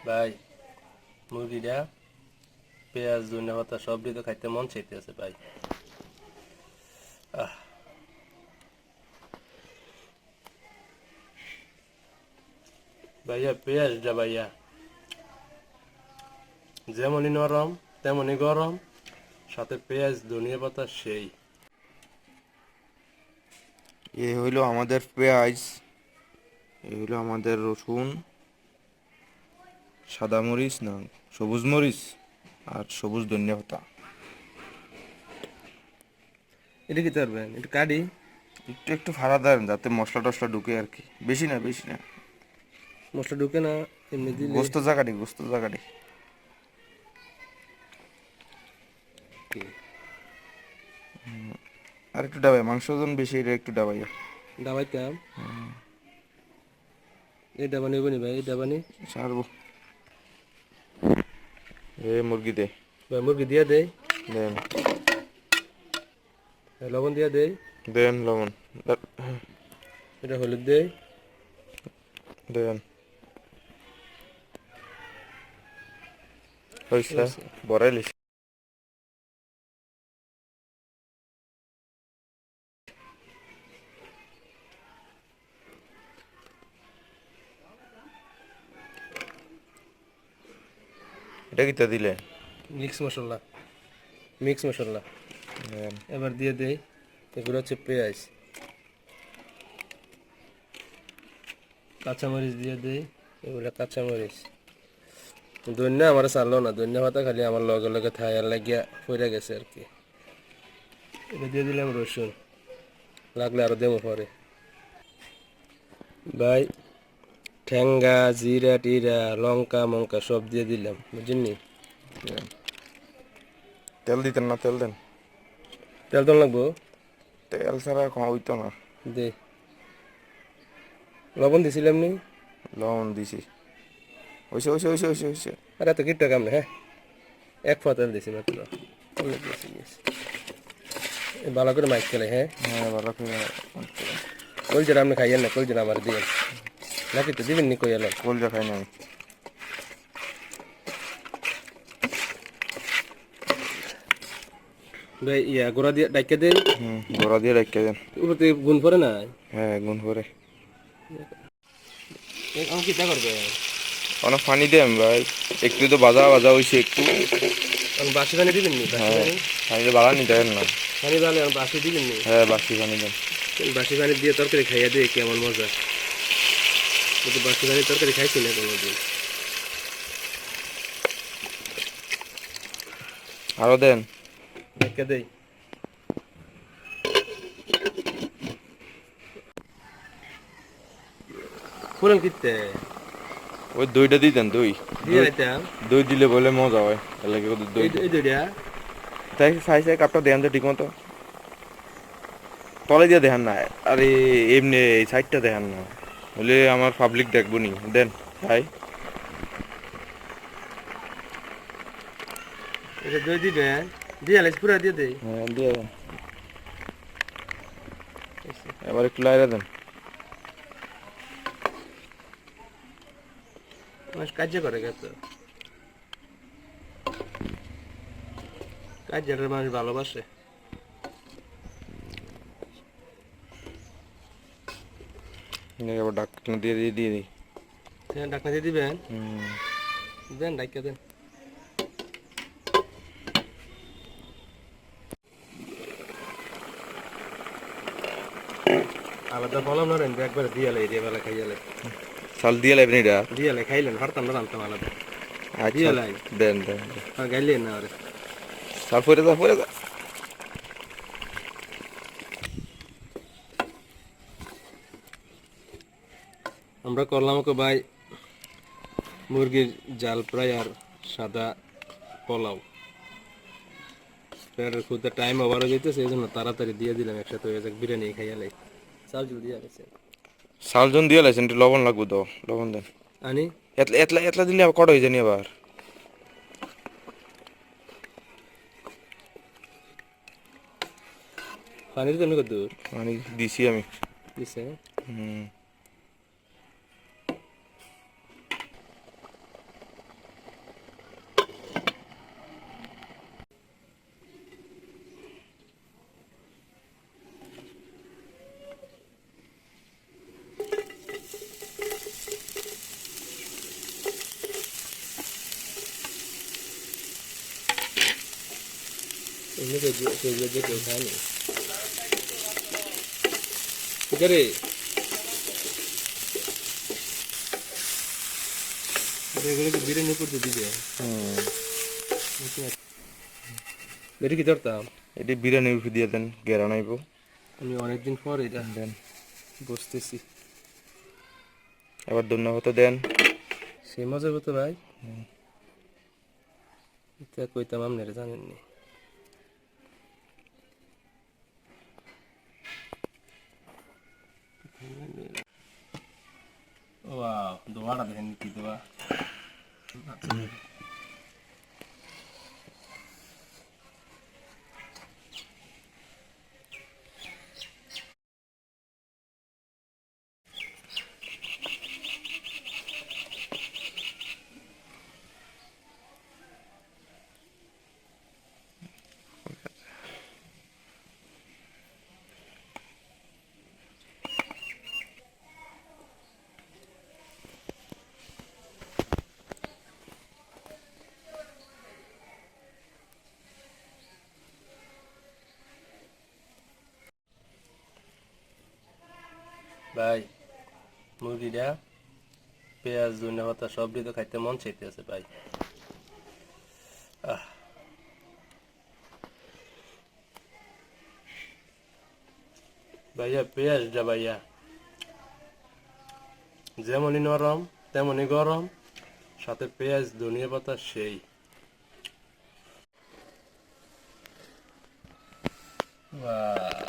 ভাই মুরগিটা পেঁয়াজ ধনিয়া পাতা সব দিয়ে তো খাইতে মন চাইতেছে ভাই। আহ ভাইয়া পেঁয়াজটা ভাইয়া যেমনই নরম তেমনই গরম, সাথে পেঁয়াজ ধনিয়া পাতা সেই। এ হইলো আমাদের পেঁয়াজ, এ হইলো আমাদের রসুন, সাদা মরিচ না সবুজ মরিচ আর সবুজ ধনিয়া পাতা। এটা কি করবেন একটু কাটি? একটু একটু ফাড়া দেন যাতে মশলা টশলা ঢুকে আর কি, বেশি না বেশি না। মশলা ঢুকে না এমনি দিলে? গোস্ত জাগাড়ি গোস্ত জাগাড়ি। আর একটু ডাবাই, মাংস ওজন বেশি, এটা একটু ডাবাইয়া। ডাবাইতাম এই ডাবানি বনি ভাই, এই ডাবানি সারবো। এ মুরগি দে। ভাই মুরগি দিয়া দেই, দেন লবণ দিয়া দেই, দেন লবণ এটা হলুদ দেই, দেন। হইছে হয়েছে। বড়াইলিস। এটা কিতা দিলে? মিক্স মশলা, মিক্স মশলা। দেন এবার দিয়ে দেই, এগুলো হচ্ছে পেঁয়াজ, কাঁচামরিচ দিয়ে দেই, এগুলো কাঁচামরিচ। ধনিয়া আমার চাললো না, ধনিয়া পাতা খালি আমার লগে লগে থায়ার লাগিয়া পড়ে গেছে আর কি। এটা দিয়ে দিলাম রসুন, লাগলে আরো দেবো পরে। ভাই ঠেঙ্গা জিরা টিরা লঙ্কা মঙ্কা সব দিয়ে দিলাম, বুঝলি? দেন। তেল দিতেন না? তেল দেন। তেল তো লাগবো, তেল ছাড়া হইতো না। দে। লবণ দিছিলাম নি? লবণ দিছি। হইছে হইছে হইছে হইছে হইছে। আরে এত কিটটা কাম না, হ্যাঁ এক ফোঁটা তেল দিছি মাত্র, অনেক বেশি দিয়েছি। ভালো করে মাইক খেলে, হ্যাঁ। হ্যাঁ ভালো করে। কলজার আপনি খাইয়েন না, কলজার আমার দিবেন নাকি? তো দিবেন নি কই এলাম? কলজা খাই না আমি। ভাই ইয়া গোড়া দিয়ে ডাইকা দেই, গোড়া দিয়ে রেখে দেন। উপরে গুণ পরে না। হ্যাঁ গুণ করে। আমি কিতা করবে? অনেক পানি দেন ভাই, একটু তো ভাজা ভাজা হইছে একটু। বাসি পানি দিবেন নি? বাসি হ্যাঁ পানি, পানিটা বাড়া নিতে দেন না। পানি ভালো বাসি দিবেন নি? হ্যাঁ বাসি পানি দেন। বাসি পানি দিয়ে তরকারি খাইয়া দিয়ে কেমন মজা। কিন্তু বাসি পানি তরকারি খাইছি না কোনোদিন। আরো দেন। ডাইকা দেই, পুরান কিতে ওই দইটা দিয়ে দেন, দই। দিয়ে দই রাইতাম দই দিলে বলে মজা হয়, এর লাগে ওদের দই এই দেন। এই দুইটা। তাই সাই সাই কাপটা দেন তো ঠিক মতো। তলে দিয়ে দেখান না, আরে এমনি এই সাইডটা দেখান না, হলে আমার পাবলিক দেখবো নি। দেন ভাই। এটা দই দিবেন, দিয়ে আলাইস পুরা দিয়ে দেই। হ্যাঁ দিয়ে দেন। এবার একটু লাইরা দেন। মানুষ কাজ করে গেছে, কাজের মানুষ ভালোবাসে। এবার ডাক্তার দিয়ে দিয়ে দিয়ে দিই। হ্যাঁ ডাকনা দিয়ে দিবেন, হুম। দেন ডাইকা দেন। আলাদা বললাম না রেন, একবার দিয়ে লাই দিয়ে বেলা খাইয়ালে, চাল দিয়ে লাইবেন এটা। দিয়ে লাই খাইলেন, হারতাম না জানতাম আলাদা আচ্ছা দিয়ে লাই। দেন দেন। গাইলেন না আরে। চাল পরে যা পরে যা। আমরা করলাম ওকে ভাই মুরগির জাল ফ্রাই আর সাদা পোলাও। খুব টাইম ওভার হয়ে যেতেছে, এই জন্য তাড়াতাড়ি দিয়ে দিলাম, একসাথে হয়ে যাক, বিরিয়ানি খাইয়ালে। চাল জল দিয়ে গেছে চালজন দিয়ে লাইছেন, একটু লবণ লাগবো তো, লবণ দেন। আনি। এতলা এতলা এতলা দিলে আবার কট হয়ে জানি আবার। পানির জন্য কত দূর মানে দিছি আমি। দিছে? হুম। এমনি কেজি দিয়ে কেউ খায়নি ঠিক আছে এগুলো কি বিরিয়ানি করতে দিবে এটা কি ধরতাম এটি বিরিয়ানি উঠে দিয়ে দেন গেরা নাইব আমি অনেকদিন পর এটা দেন বসতেছি আবার ধন্যবাদ দেন সে মজা হতো ভাই এটা কইতাম আপনারা জানেননি ওয়াও দোয়াটা দেখেন কি দোয়া ভাই মুরগিটা পেঁয়াজ ধনিয়া পাতা সব দিয়ে তো খাইতে মন চাইতে আছে ভাই আহ ভাইয়া পেঁয়াজটা ভাইয়া যেমনই নরম তেমনই গরম সাথে পেঁয়াজ ধনিয়া পাতা সেই বাহ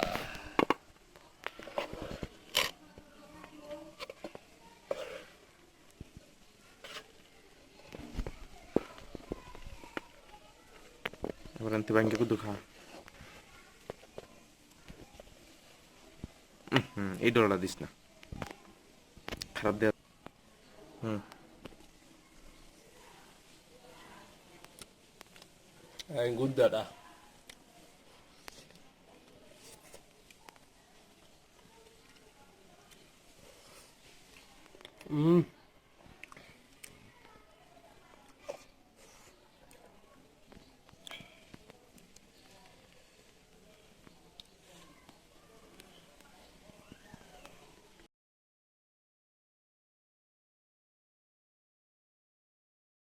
এবার আনতে ব্যাংকে কুদু খা এই ডলাটা দিস না খারাপ দেয়া গুদ্দাটা